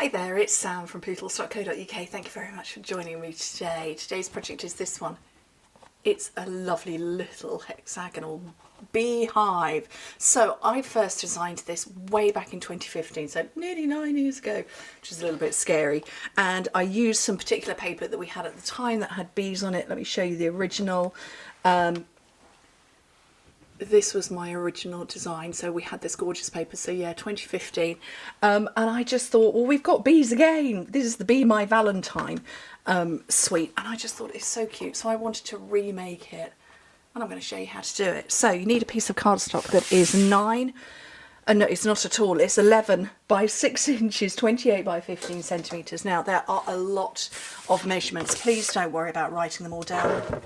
Hi there, it's Sam from Pootles.co.uk. Thank you very much for joining me today. Today's project is this one. It's a lovely little hexagonal beehive. So I first designed this way back in 2015, so nearly 9 years ago, which is a little bit scary. And I used some particular paper that we had at the time that had bees on it. Let me show you the original. This was my original design, so we had this gorgeous paper, so yeah, 2015. And I just thought, well, we've got bees again. This is the Be My Valentine suite, and I just thought it's so cute, so I wanted to remake it, and I'm going to show you how to do it. So you need a piece of cardstock that is 9, no, it's not at all, it's 11 by 6 inches, 28 by 15 centimetres. Now, there are a lot of measurements. Please don't worry about writing them all down.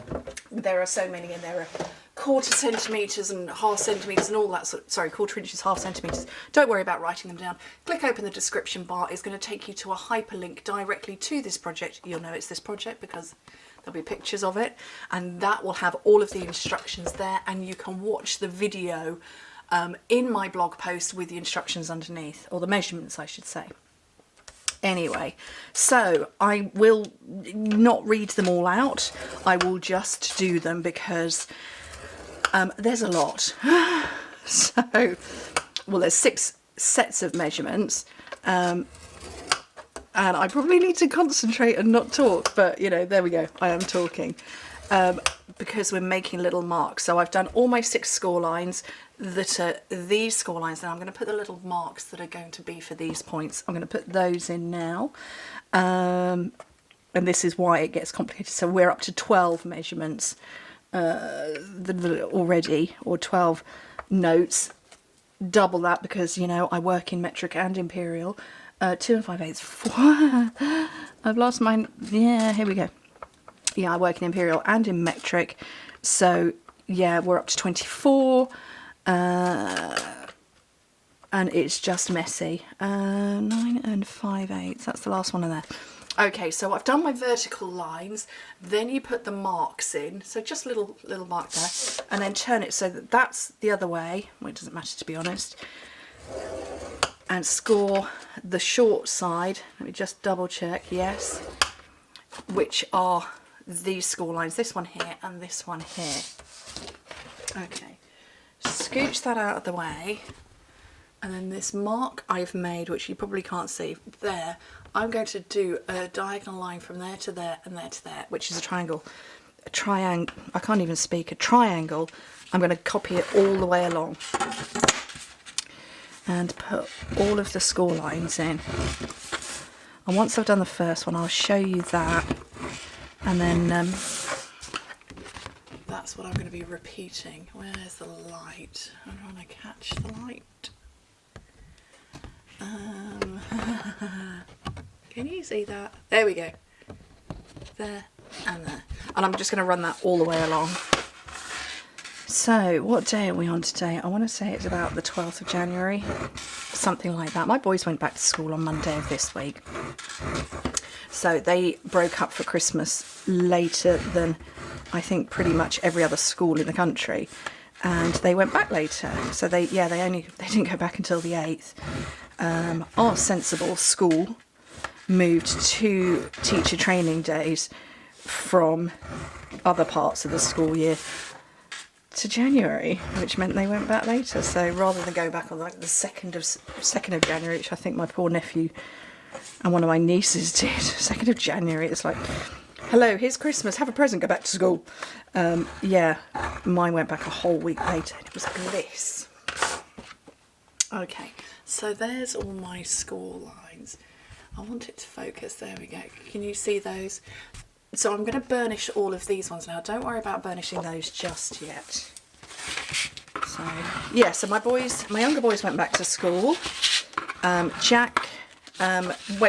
There are so many, and there are quarter centimetres and half centimetres and all that sort of, sorry, quarter inches, half centimetres. Don't worry about writing them down. Click open the description bar. It's going to take you to a hyperlink directly to this project. You'll know it's this project because there'll be pictures of it, and that will have all of the instructions there, and you can watch the video in my blog post with the instructions underneath, or the measurements I should say. Anyway, so I will not read them all out. I will just do them because there's a lot. So, well, there's 6 sets of measurements, and I probably need to concentrate and not talk, but you know, there we go, I am talking, because we're making little marks. So I've done all my 6 score lines that are these score lines. Now I'm going to put the little marks that are going to be for these points. I'm going to put those in now, and this is why it gets complicated. So we're up to 12 measurements already, or 12 notes, double that because, you know, I work in metric and imperial. 2 and 5/8. I've lost mine. Yeah, here we go. Yeah, I work in imperial and in metric, so yeah, we're up to 24, and it's just messy. 9 and 5/8. That's the last one in there. Okay, so I've done my vertical lines, then you put the marks in, so just little mark there, and then turn it so that that's the other way. Well, it doesn't matter, to be honest. And score the short side. Let me just double check, yes, which are these score lines, this one here and this one here. Okay, scooch that out of the way, and then this mark I've made, which you probably can't see there, I'm going to do a diagonal line from there to there and there to there, which is a triangle. A triangle, I can't even speak, a triangle. I'm going to copy it all the way along and put all of the score lines in. And once I've done the first one, I'll show you that, and then that's what I'm going to be repeating. Where's the light? I'm trying to catch the light. Can you see that? There we go. There and there. And I'm just going to run that all the way along. So, what day are we on today? I want to say it's about the 12th of January, something like that. My boys went back to school on Monday of this week. So they broke up for Christmas later than I think pretty much every other school in the country. And they went back later. So they didn't go back until the 8th. Our sensible school moved 2 teacher training days from other parts of the school year to January, which meant they went back later. So rather than go back on like the 2nd of January, which I think my poor nephew and one of my nieces did, 2nd of January, it's like, hello, here's Christmas, have a present, go back to school. Yeah, mine went back a whole week later, and it was bliss. Okay, so there's all my score lines. I want it to focus, there we go. Can you see those? So I'm going to burnish all of these ones now. Don't worry about burnishing those just yet. So, yeah, so my younger boys went back to school. Jack,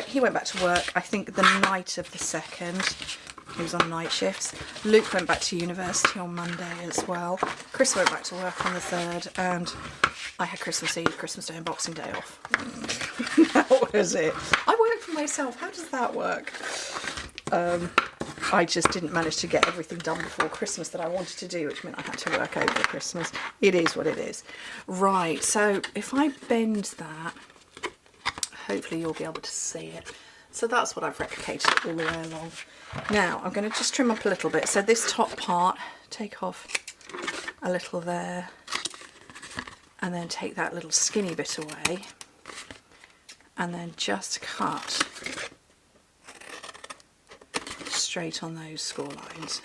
he went back to work, I think, the night of the 2nd. He was on night shifts. Luke went back to university on Monday as well. Chris went back to work on the 3rd, and I had Christmas Eve, Christmas Day and Boxing Day off. That was it. I work for myself. How does that work? I just didn't manage to get everything done before Christmas that I wanted to do, which meant I had to work over Christmas. It is what it is. Right, so if I bend that, hopefully you'll be able to see it. So that's what I've replicated all the way along. Now I'm going to just trim up a little bit. So this top part, take off a little there, and then take that little skinny bit away, and then just cut straight on those score lines.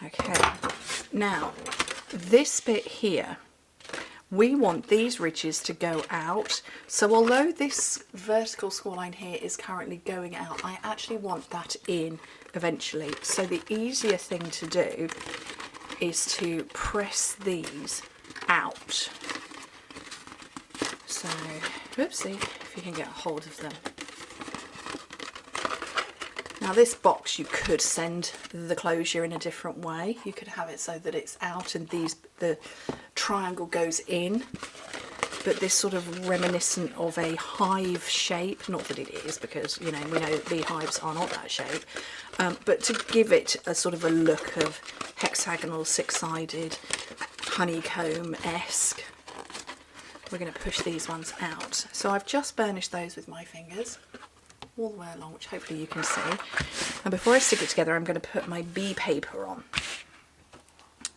Okay, now this bit here, we want these ridges to go out. So although this vertical score line here is currently going out, I actually want that in eventually. So the easier thing to do is to press these out. So, whoopsie, if you can get a hold of them. Now this box, you could send the closure in a different way. You could have it so that it's out and the triangle goes in, but this sort of reminiscent of a hive shape, not that it is, because you know we know that beehives are not that shape, but to give it a sort of a look of hexagonal, six-sided, honeycomb-esque. We're going to push these ones out. So I've just burnished those with my fingers all the way along, which hopefully you can see. And before I stick it together, I'm going to put my bee paper on.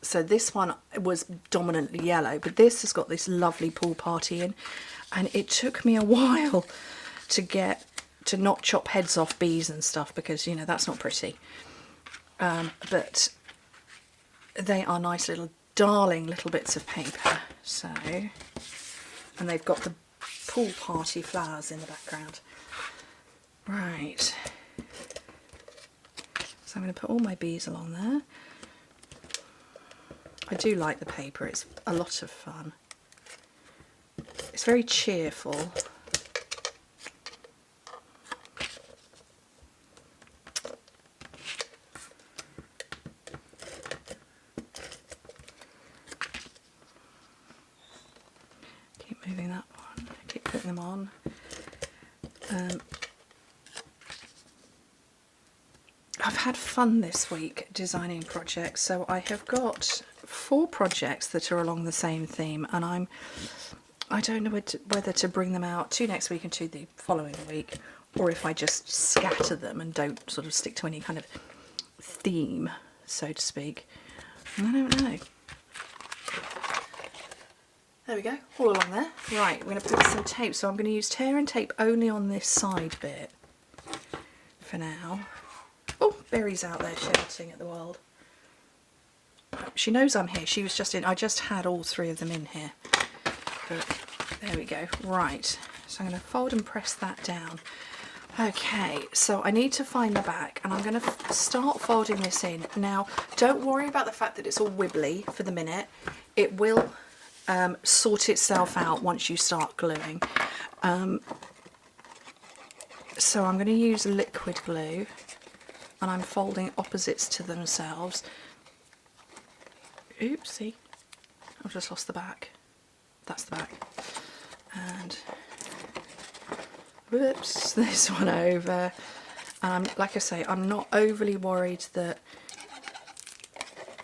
So this one was dominantly yellow, but this has got this lovely pool party in, and it took me a while to get to not chop heads off bees and stuff, because you know that's not pretty. But they are nice little darling little bits of paper. So, and they've got the pool party flowers in the background. Right, so I'm going to put all my bees along there. I do like the paper, it's a lot of fun. It's very cheerful. Keep moving that one, keep putting them on. I've had fun this week designing projects, so I have got 4 projects that are along the same theme, and I don't know whether to bring them out 2 next week and 2 the following week, or if I just scatter them and don't sort of stick to any kind of theme, so to speak. I don't know. There we go, all along there. Right, we're going to put some tape, so I'm going to use tear and tape only on this side bit for now. Oh, Berry's out there shouting at the world. She knows I'm here. She was just in. I just had all 3 of them in here. But there we go. Right. So I'm going to fold and press that down. Okay, so I need to find the back, and I'm going to start folding this in. Now, don't worry about the fact that it's all wibbly for the minute. It will sort itself out once you start gluing. So I'm going to use liquid glue, and I'm folding opposites to themselves. Oopsie, I've just lost the back. That's the back. And whoops, this one over. And like I say, I'm not overly worried that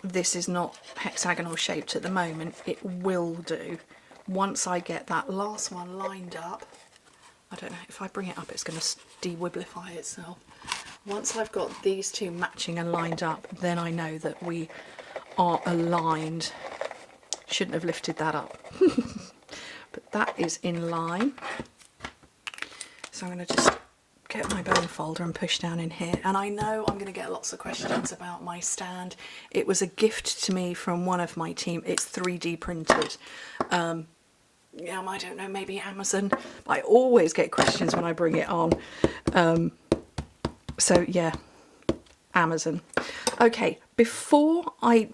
this is not hexagonal shaped at the moment. It will do. Once I get that last one lined up, I don't know, if I bring it up it's going to de-wibblify itself. Once I've got these 2 matching and lined up, then I know that we are aligned. Shouldn't have lifted that up. But that is in line. So I'm going to just get my bone folder and push down in here. And I know I'm going to get lots of questions about my stand. It was a gift to me from one of my team. It's 3D printed. Yeah, I don't know, maybe Amazon. I always get questions when I bring it on. So yeah, Amazon. Okay, before I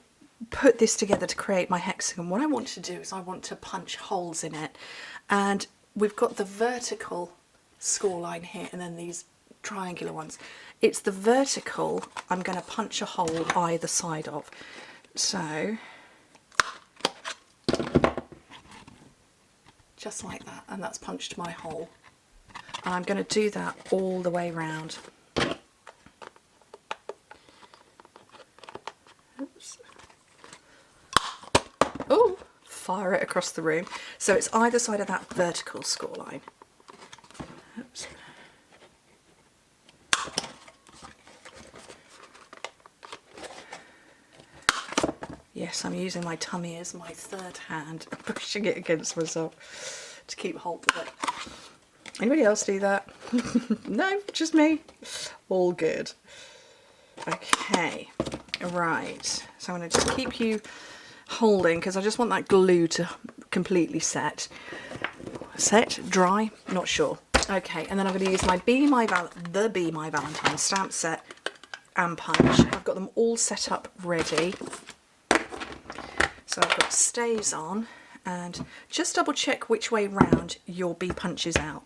put this together to create my hexagon, what I want to do is I want to punch holes in it. And we've got the vertical score line here and then these triangular ones. It's the vertical I'm going to punch a hole either side of. So just like that, and that's punched my hole. And I'm going to do that all the way round. Oops. Oh, fire it across the room. So it's either side of that vertical score line. Oops. Yes, I'm using my tummy as my third hand, pushing it against myself to keep hold of it. Anybody else do that? No, just me. All good. Okay, right. So I'm going to just keep you holding because I just want that glue to completely set. Set, dry, not sure. Okay, and then I'm going to use my Be My Valentine stamp set and punch. I've got them all set up ready. So I've got stays on, and just double check which way round your bee punches out.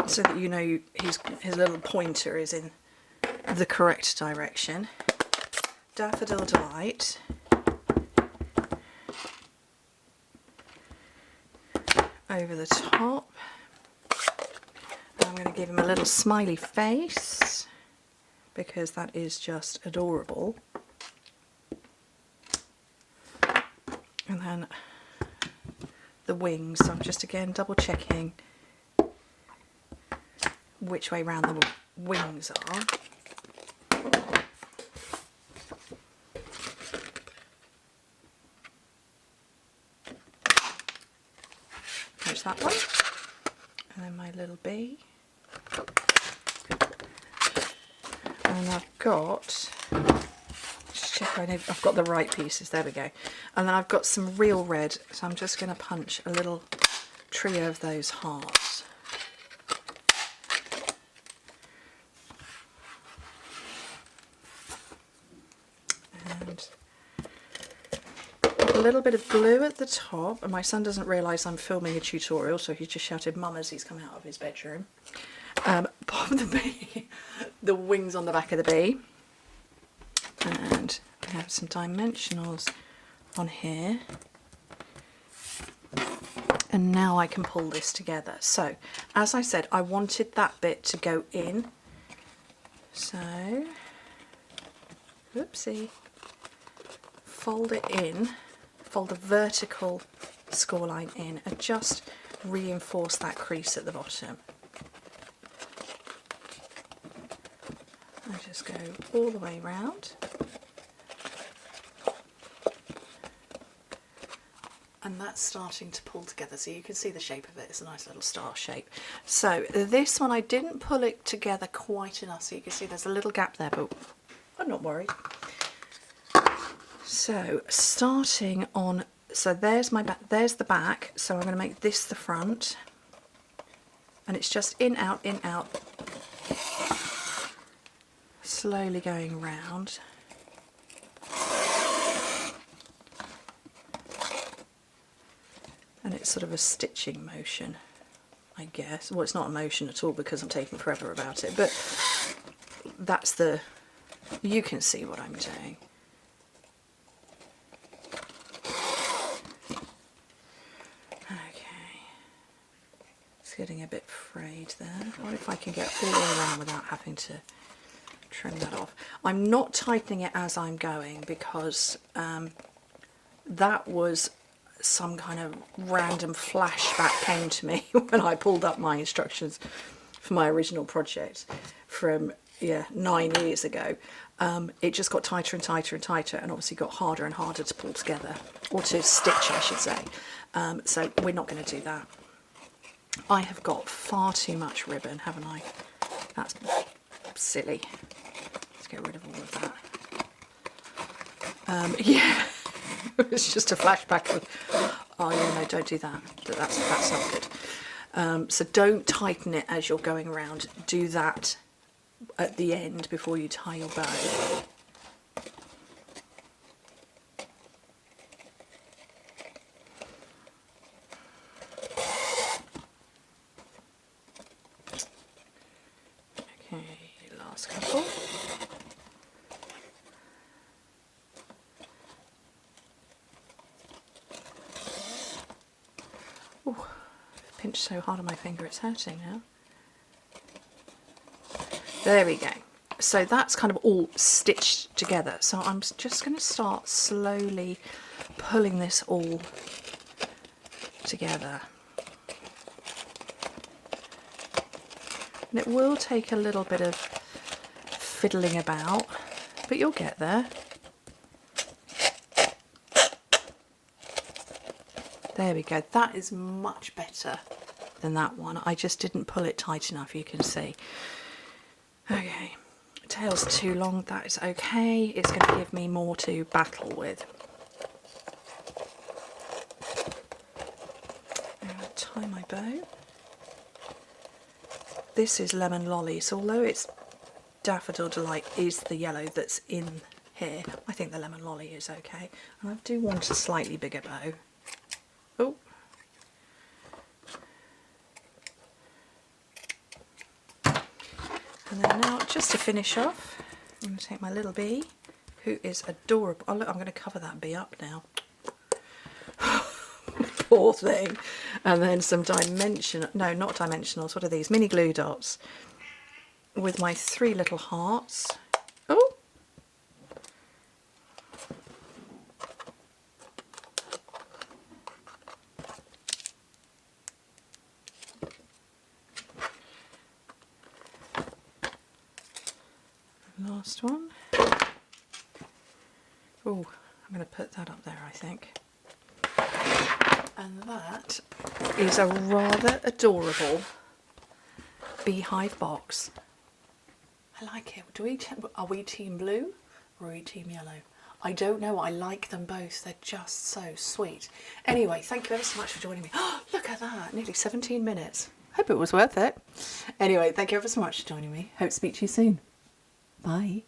So that you know his little pointer is in the correct direction. Daffodil Delight. Over the top. And I'm going to give him a little smiley face, because that is just adorable. And then the wings, so I'm just again double checking which way round the wings are. There's that one. And then my little bee. And I've got, just check I've got the right pieces, there we go. And then I've got some real red, so I'm just going to punch a little trio of those hearts. And a little bit of glue at the top, and my son doesn't realise I'm filming a tutorial, so he's just shouted mum as he's come out of his bedroom. Pop the bee, the wings on the back of the bee, and I have some dimensionals on here, and now I can pull this together. So as I said, I wanted that bit to go in, so oopsie, fold it in, fold the vertical score line in, and just reinforce that crease at the bottom. I just go all the way round, and that's starting to pull together, so you can see the shape of it. It's a nice little star shape. So this one I didn't pull it together quite enough, so you can see there's a little gap there, but I'm not worried. So starting on, so there's my back, there's the back, so I'm going to make this the front, and it's just in, out, slowly going round. And it's sort of a stitching motion, I guess. Well, it's not a motion at all because I'm taking forever about it, but that's the, you can see what I'm doing. Okay, it's getting a bit frayed there. What if I can get all the way around without having to trim that off? I'm not tightening it as I'm going because that was some kind of random flashback came to me when I pulled up my instructions for my original project from 9 years ago. It just got tighter and tighter and tighter, and obviously got harder and harder to pull together, or to stitch I should say. So we're not going to do that. I have got far too much ribbon, haven't I? That's silly. Let's get rid of all of that. Yeah. It's just a flashback of, oh yeah, no, don't do that. That's not good. So don't tighten it as you're going around. Do that at the end before you tie your bow. Okay, last couple. Ooh, pinched so hard on my finger it's hurting now. There we go. So that's kind of all stitched together. So I'm just going to start slowly pulling this all together. And it will take a little bit of fiddling about, but you'll get there. There we go. That is much better than that one. I just didn't pull it tight enough, you can see. Okay, tail's too long, that is okay. It's going to give me more to battle with. I'm going to tie my bow. This is Lemon Lolly, so although it's Daffodil Delight is the yellow that's in here, I think the Lemon Lolly is okay. And I do want a slightly bigger bow. Oh. And then now, just to finish off, I'm going to take my little bee, who is adorable. Oh look, I'm going to cover that bee up now. Poor thing. And then some dimensional, no, not dimensionals, what are these? Mini glue dots with my 3 little hearts. Oh! Last one. Oh, I'm going to put that up there, I think. And that is a rather adorable Beehive box. I like it. Are we team blue or are we team yellow? I don't know. I like them both. They're just so sweet. Anyway, thank you ever so much for joining me. Oh, look at that. Nearly 17 minutes. Hope it was worth it. Anyway, thank you ever so much for joining me. Hope to speak to you soon. Bye.